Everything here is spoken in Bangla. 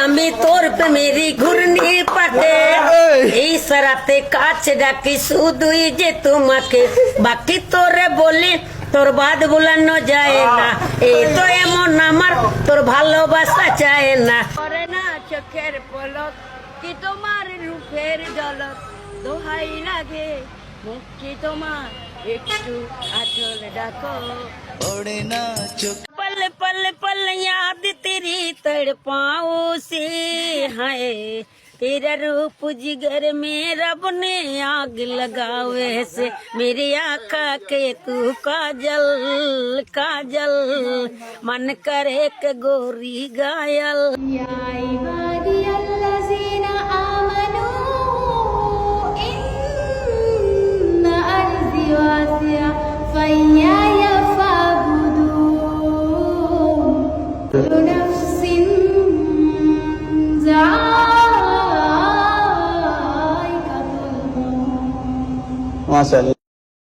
আমি তোর প্রেমেরই ঘূর্ণি পাটে এই সারাতে কাছে ডাকি শুধুই যে তোমাকে বাকি তোরে বলি তোর বাদ বুলানো যায় না এই তো এমন আমার তোর ভালোবাসা চায় না করে না চোখের পলক কি তোমার রূপের ঝলক দোহাই লাগে মুক্তি তোমার একটু আচল ডাকো ओढ़े ना चुप पल पल पल याद तेरी तड़पाओ से है तेरा रूप जिगर में रब ने आग लगावे से मेरी आँखा के तू काजल काजल मन करे के गोरी घायल يا عبادي الذين آمنوا إن أرضي واسعة فإياي فاعبدون كل نفس ذائقة الموت माशाल्लाह